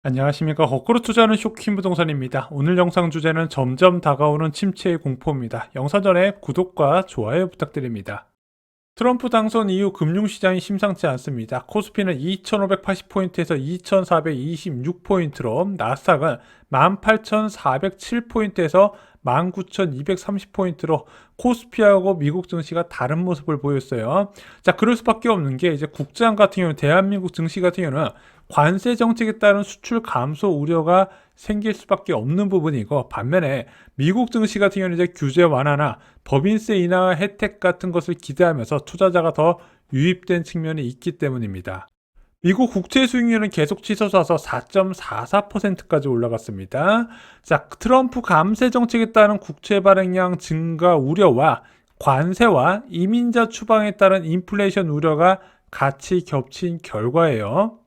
안녕하십니까. 거꾸로 투자하는 쇼킹 부동산입니다. 오늘 영상 주제는 점점 다가오는 침체의 공포입니다. 영상 전에 구독과 좋아요 부탁드립니다. 트럼프 당선 이후 금융시장이 심상치 않습니다. 코스피는 2580포인트에서 2426포인트로, 나스닥은 18407포인트에서 19230포인트로 코스피하고 미국 증시가 다른 모습을 보였어요. 자, 그럴 수밖에 없는 게 이제 국장 같은 경우는, 대한민국 증시 같은 경우는 관세 정책에 따른 수출 감소 우려가 생길 수밖에 없는 부분이고, 반면에 미국 증시 같은 경우는 이제 규제 완화나 법인세 인하 혜택 같은 것을 기대하면서 투자자가 더 유입된 측면이 있기 때문입니다. 미국 국채 수익률은 계속 치솟아서 4.44%까지 올라갔습니다. 자, 트럼프 감세 정책에 따른 국채 발행량 증가 우려와 관세와 이민자 추방에 따른 인플레이션 우려가 같이 겹친 결과예요.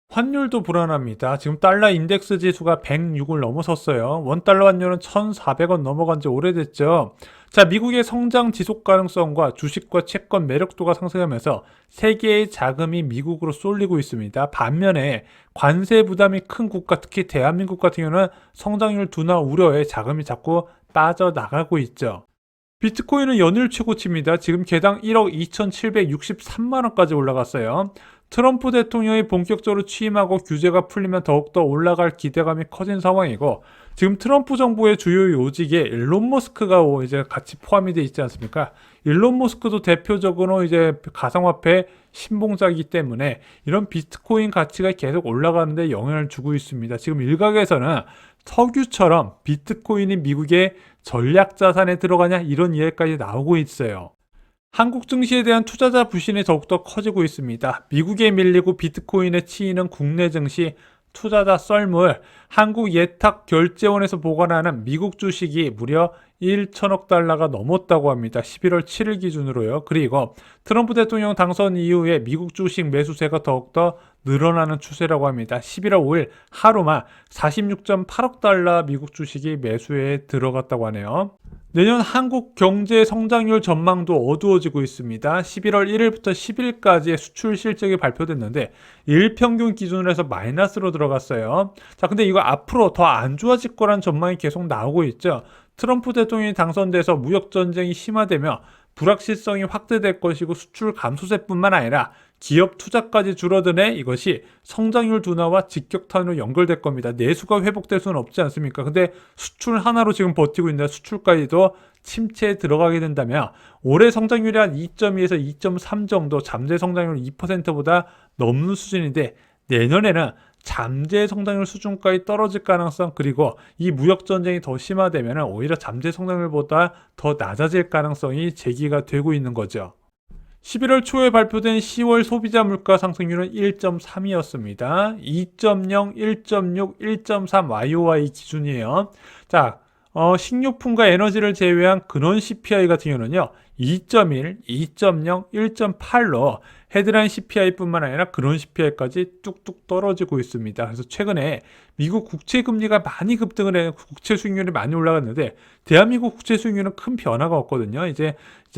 환율도 불안합니다. 지금 달러 인덱스 지수가 106을 넘어섰어요. 원달러 환율은 1,400원 넘어간 지 오래됐죠. 자, 미국의 성장 지속 가능성과 주식과 채권 매력도가 상승하면서 세계의 자금이 미국으로 쏠리고 있습니다. 반면에 관세 부담이 큰 국가, 특히 대한민국 같은 경우는 성장률 둔화 우려에 자금이 자꾸 빠져나가고 있죠. 비트코인은 연일 최고치입니다. 지금 개당 1억 2,763만원까지 올라갔어요. 트럼프 대통령이 본격적으로 취임하고 규제가 풀리면 더욱더 올라갈 기대감이 커진 상황이고, 지금 트럼프 정부의 주요 요직에 일론 머스크가 이제 같이 포함이 되어 있지 않습니까? 일론 머스크도 대표적으로 이제 가상화폐 신봉자이기 때문에 이런 비트코인 가치가 계속 올라가는데 영향을 주고 있습니다. 지금 일각에서는 석유처럼 비트코인이 미국의 전략 자산에 들어가냐, 이런 이야기까지 나오고 있어요. 한국 증시에 대한 투자자 불신이 더욱더 커지고 있습니다. 미국에 밀리고 비트코인에 치이는 국내 증시, 투자자 썰물, 한국 예탁결제원에서 보관하는 미국 주식이 무려 1천억 달러가 넘었다고 합니다. 11월 7일 기준으로요. 그리고 트럼프 대통령 당선 이후에 미국 주식 매수세가 더욱더 늘어나는 추세라고 합니다. 11월 5일 하루만 46.8억 달러 미국 주식이 매수에 들어갔다고 하네요. 내년 한국 경제 성장률 전망도 어두워지고 있습니다. 11월 1일부터 10일까지의 수출 실적이 발표됐는데 일평균 기준으로 해서 마이너스로 들어갔어요. 자, 근데 이거 앞으로 더 안 좋아질 거란 전망이 계속 나오고 있죠. 트럼프 대통령이 당선돼서 무역 전쟁이 심화되며 불확실성이 확대될 것이고, 수출 감소세뿐만 아니라 기업 투자까지 줄어드네, 이것이 성장률 둔화와 직격탄으로 연결될 겁니다. 내수가 회복될 수는 없지 않습니까? 근데 수출 하나로 지금 버티고 있는데 수출까지도 침체에 들어가게 된다면 올해 성장률이 한 2.2에서 2.3 정도, 잠재 성장률 2%보다 넘는 수준인데, 내년에는 잠재 성장률 수준까지 떨어질 가능성, 그리고 이 무역 전쟁이 더 심화되면 오히려 잠재 성장률보다 더 낮아질 가능성이 제기가 되고 있는 거죠. 11월 초에 발표된 10월 소비자 물가 상승률은 1.3이었습니다. 2.0, 1.6, 1.3 YOY 기준이에요. 자, 식료품과 에너지를 제외한 근원 CPI 같은 경우는요, 2.1, 2.0, 1.8로 헤드라인 CPI뿐만 아니라 근원 CPI까지 뚝뚝 떨어지고 있습니다. 그래서 최근에 미국 국채 금리가 많이 급등을 해요. 국채 수익률이 많이 올라갔는데 대한민국 국채 수익률은 큰 변화가 없거든요. 이제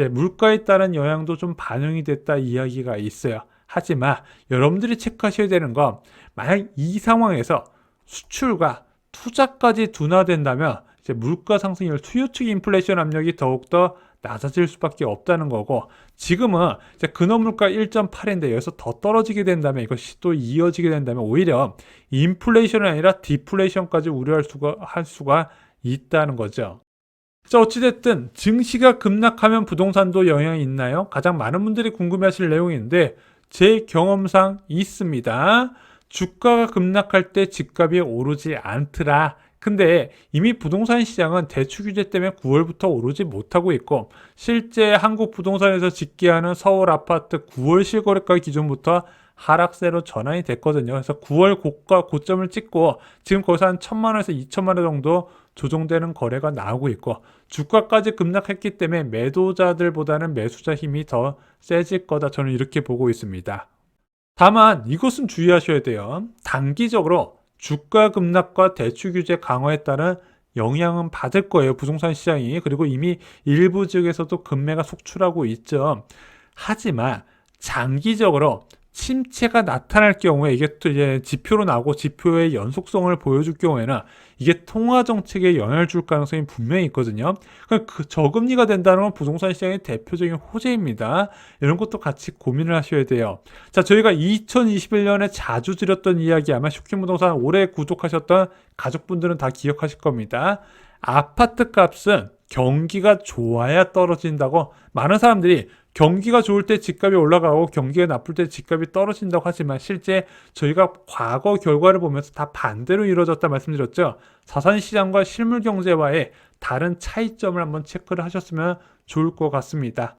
물가에 따른 영향도 좀 반영이 됐다 이야기가 있어요. 하지만 여러분들이 체크하셔야 되는 건, 만약 이 상황에서 수출과 투자까지 둔화된다면 이제 물가 상승률, 수요 측 인플레이션 압력이 더욱더 낮아질 수밖에 없다는 거고, 지금은 이제 근원 물가 1.8인데 여기서 더 떨어지게 된다면, 이것이 또 이어지게 된다면 오히려 인플레이션이 아니라 디플레이션까지 우려할 수가 있다는 거죠. 자, 어찌됐든 증시가 급락하면 부동산도 영향이 있나요? 가장 많은 분들이 궁금해하실 내용인데 제 경험상 있습니다. 주가가 급락할 때 집값이 오르지 않더라. 근데 이미 부동산 시장은 대출 규제 때문에 9월부터 오르지 못하고 있고, 실제 한국 부동산에서 집계하는 서울 아파트 9월 실거래가 기준부터 하락세로 전환이 됐거든요. 그래서 9월 고점을 찍고 지금 거기서 한 1,000만 원에서 2,000만 원 정도 조정되는 거래가 나오고 있고, 주가까지 급락했기 때문에 매도자들보다는 매수자 힘이 더 세질 거다, 저는 이렇게 보고 있습니다. 다만 이것은 주의하셔야 돼요. 단기적으로 주가 급락과 대출 규제 강화에 따른 영향은 받을 거예요. 부동산 시장이. 그리고 이미 일부 지역에서도 급매가 속출하고 있죠. 하지만 장기적으로 침체가 나타날 경우에 이게 또 이제 지표로 나오고 지표의 연속성을 보여줄 경우에는 이게 통화 정책에 영향을 줄 가능성이 분명히 있거든요. 그 저금리가 된다는 건 부동산 시장의 대표적인 호재입니다. 이런 것도 같이 고민을 하셔야 돼요. 자, 저희가 2021년에 자주 드렸던 이야기, 아마 쇼킹부동산 오래 구독하셨던 가족분들은 다 기억하실 겁니다. 아파트 값은 경기가 좋아야 떨어진다고 많은 사람들이 경기가 좋을 때 집값이 올라가고 경기가 나쁠 때 집값이 떨어진다고 하지만 실제 저희가 과거 결과를 보면서 다 반대로 이루어졌다 말씀드렸죠. 자산시장과 실물경제와의 다른 차이점을 한번 체크를 하셨으면 좋을 것 같습니다.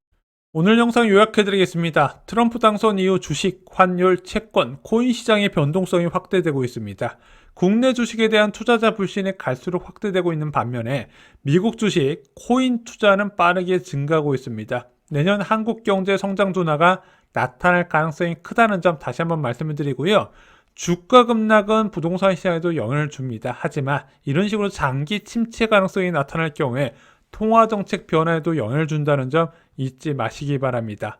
오늘 영상 요약해드리겠습니다. 트럼프 당선 이후 주식, 환율, 채권, 코인 시장의 변동성이 확대되고 있습니다. 국내 주식에 대한 투자자 불신이 갈수록 확대되고 있는 반면에 미국 주식, 코인 투자는 빠르게 증가하고 있습니다. 내년 한국 경제 성장 둔화가 나타날 가능성이 크다는 점 다시 한번 말씀을 드리고요. 주가 급락은 부동산 시장에도 영향을 줍니다. 하지만 이런 식으로 장기 침체 가능성이 나타날 경우에 통화정책 변화에도 영향을 준다는 점 잊지 마시기 바랍니다.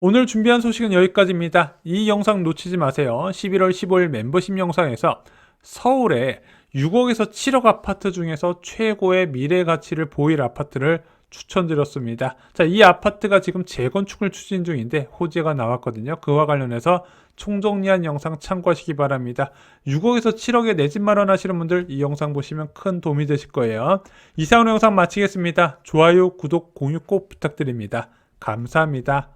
오늘 준비한 소식은 여기까지입니다. 이 영상 놓치지 마세요. 11월 15일 멤버십 영상에서 서울에 6억에서 7억 아파트 중에서 최고의 미래 가치를 보일 아파트를 추천드렸습니다. 자, 이 아파트가 지금 재건축을 추진 중인데 호재가 나왔거든요. 그와 관련해서 총정리한 영상 참고하시기 바랍니다. 6억에서 7억에 내 집 마련하시는 분들 이 영상 보시면 큰 도움이 되실 거예요. 이상 영상 마치겠습니다. 좋아요, 구독, 공유 꼭 부탁드립니다. 감사합니다.